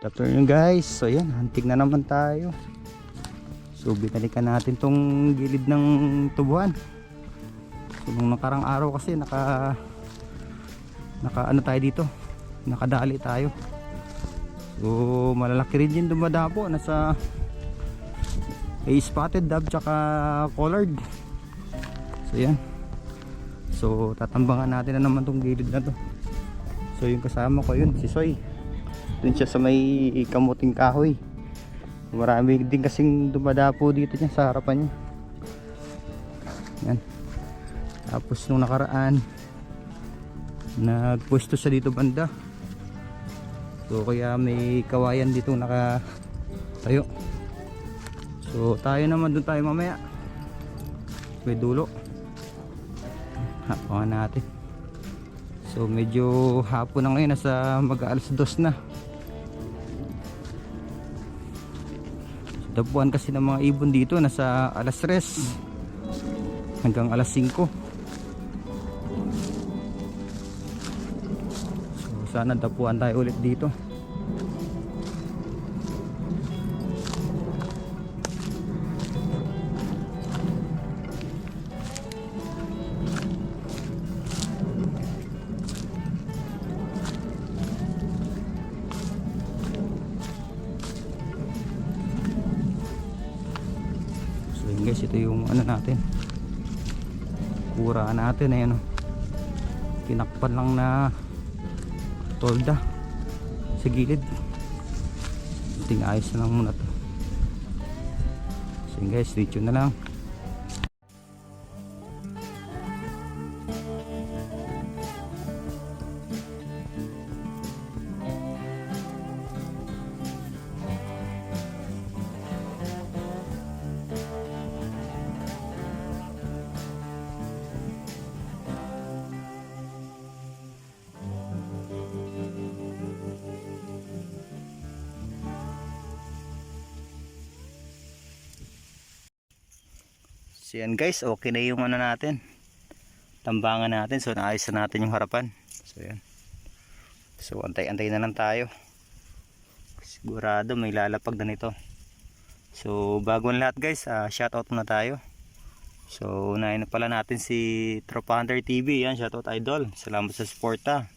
Afternoon guys, so yan, hunting na naman tayo. So binalikan natin tong gilid ng tubuhan. So nung nakarang araw kasi naka ano tayo dito, nakadali tayo. So malalaki rin yung dumadapo, nasa spotted dove tsaka collared. So yan, so tatambangan natin na naman tong gilid na to. So yung kasama ko yun, si Soy. Dun siya sa may kamuting kahoy. Marami din kasing dumadapo dito niya sa harapan niya. Yan. Tapos nung nakaraan nagpwesto siya dito banda. So kaya may kawayan dito nakatayo. So tayo naman dun tayo mamaya. May dulo. Hapangan natin. So medyo hapon na ngayon, nasa mag-aalas 2 na. Dapuan kasi ng mga ibon dito nasa alas 3 hanggang alas 5. So sana dapuan tayo ulit dito. Guys, ito yung ano natin, kura natin, ayan o, tinakpan lang na tolda sa gilid. Ting ayos na lang muna to. So guys, stay tuned na lang. So yan guys, okay na yung ano natin, tambangan natin. So naayos na natin yung harapan. So yan, so antay-antay na lang tayo, sigurado may lalapag na nito. So bago ang lahat guys, shoutout na tayo. So unahin na pala natin si Tropa Hunter TV. Yan, shoutout idol, salamat sa suporta.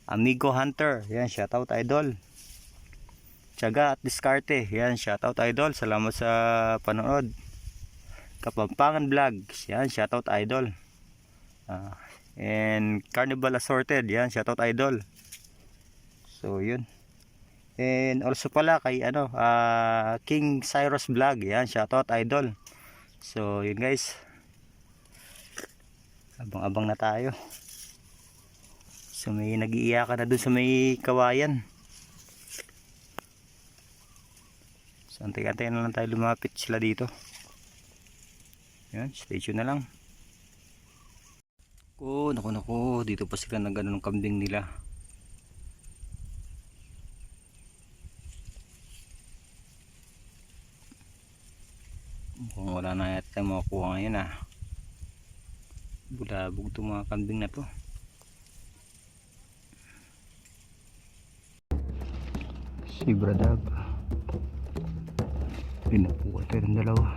Amigo Hunter, yan, shoutout idol. Tiyaga at Diskarte, yan, shoutout idol, salamat sa panood. Kapampangan Vlogs, yan, shoutout idol. And Carnival Assorted, yan, shoutout idol. So yun. And also pala kay King Cyrus Vlog, yan, shoutout idol. So yun guys, abang-abang na tayo. So may nag-iiyakan na dun sa may kawayan. So antay-antay na lang tayo, lumapit sila dito. Yan, stay tuned na lang. Naku, dito pa sila nag ng kambing nila. Mukhang wala na yata tayong makukuha ngayon Bulabog itong mga kambing na to. Si Bradab, pinapuha tayo ng dalawa.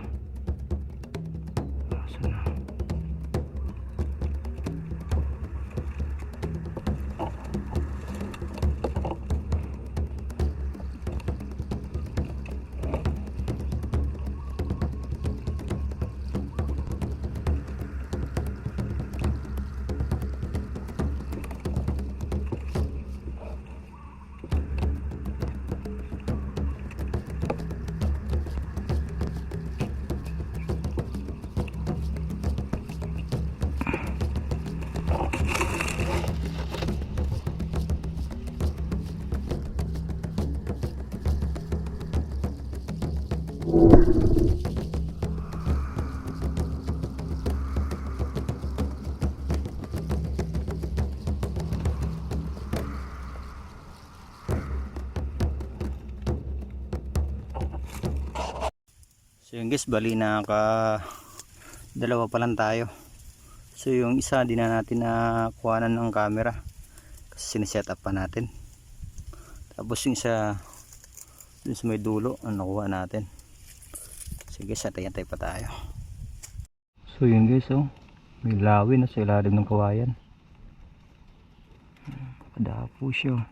So yun guys, bali dalawa pa lang tayo. So yung isa di na natin na kuhanan ng camera kasi sineset up pa natin. Tapos yung isa dun sa may dulo ang nakuha natin. Sige, antay-antay pa tayo. So yun guys, oh, may lawin na sa ilalim ng kawayan. Nakadapo siya.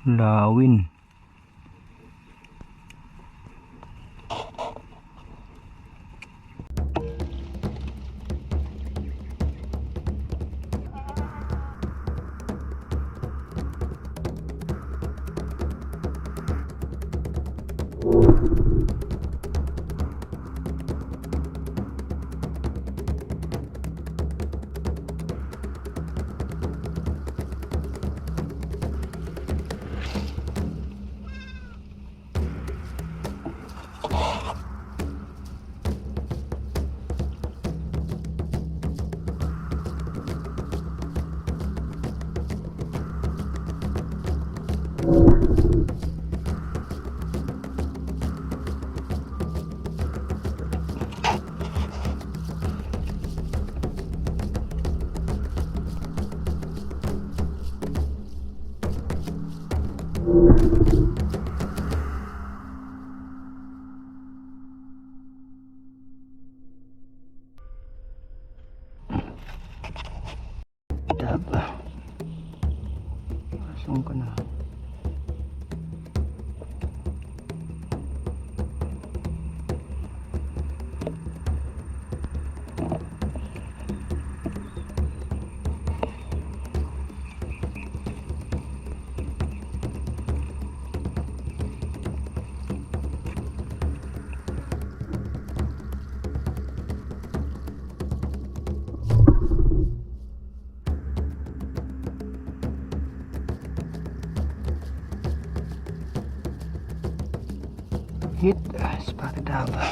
Lawin. Daba. Pasong ka na. Hit spotted daba.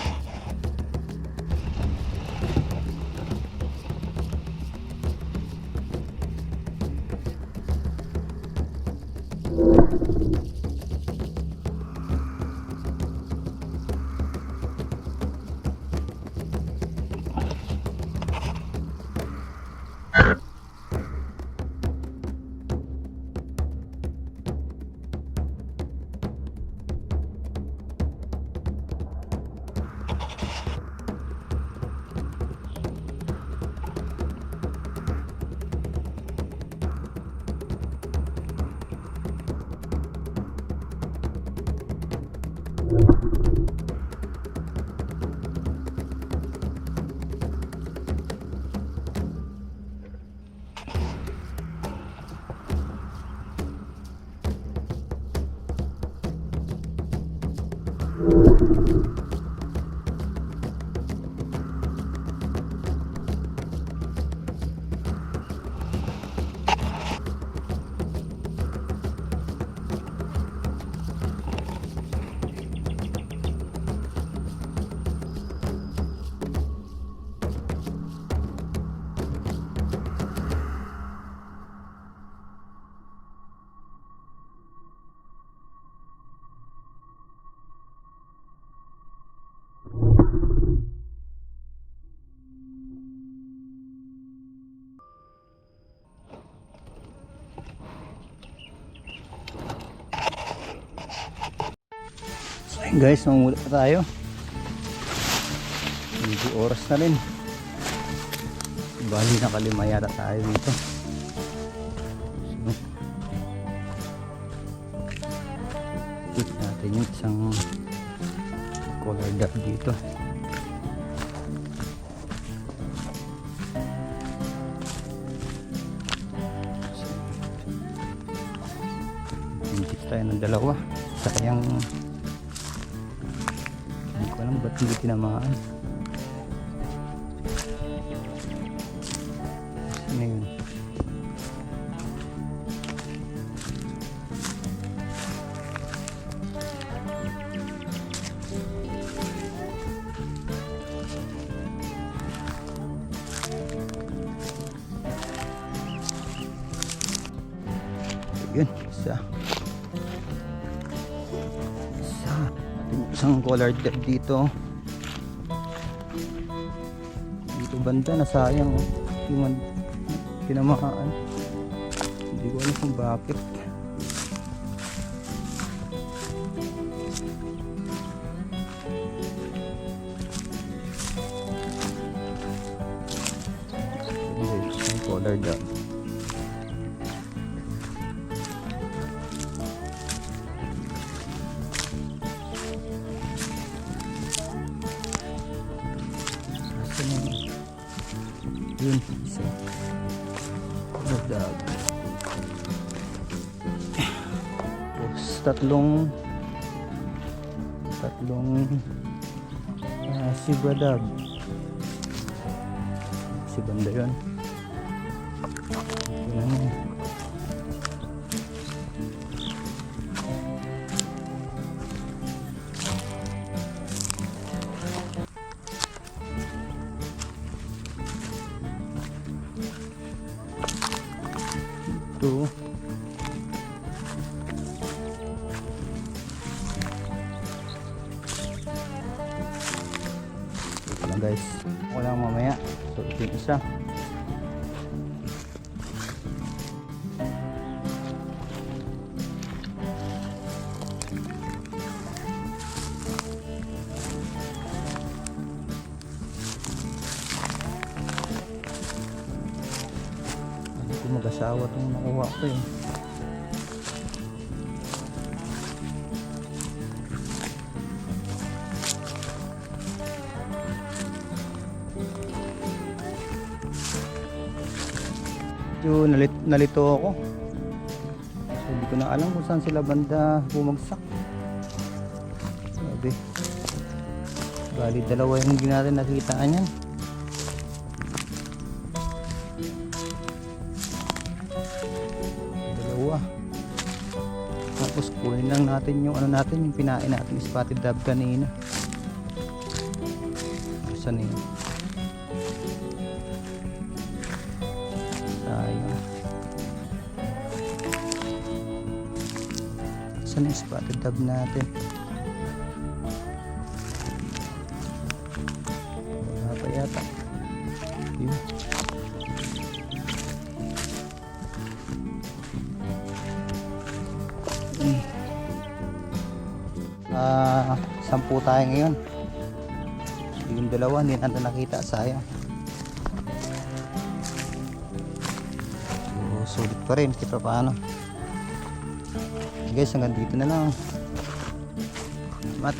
Guys, mamuli pa tayo. Hindi oras na rin. Bali nakalima yata tayo dito. So, hit natin yung isang color dot dito. Hit tayo ng dalawa. Sayang, hindi ko alam ba't hindi tinamaan. Saan na yun? Yun, isang color dot dito. Dito banda nasayang oh. Yung tinamaan. Hindi ko alam kung bakit. Yung color dyan. Yun, isa. Nagdag. Tapos tatlong sibadag. Si banda yun. Yan. Ito. Ito lang guys. Wala mamaya. So ito yung isa. Mag-asawa itong nakuha ko eh. Nalito ako. So, hindi ko na alam kung saan sila banda bumagsak. Sabi. Bali dalawa yung hindi natin nakitaan yan. Tapos kunin lang natin yung yung pinain natin spotted dove kanina. Saan yun? Sayang. Saan yung spotted dove natin? Wala pa yata. Yun. 10 tayo ngayon. Yung dalawa hindi natin nakita, sayang. So, sulit pa rin kita paano. Guys, hanggang dito na lang. Mat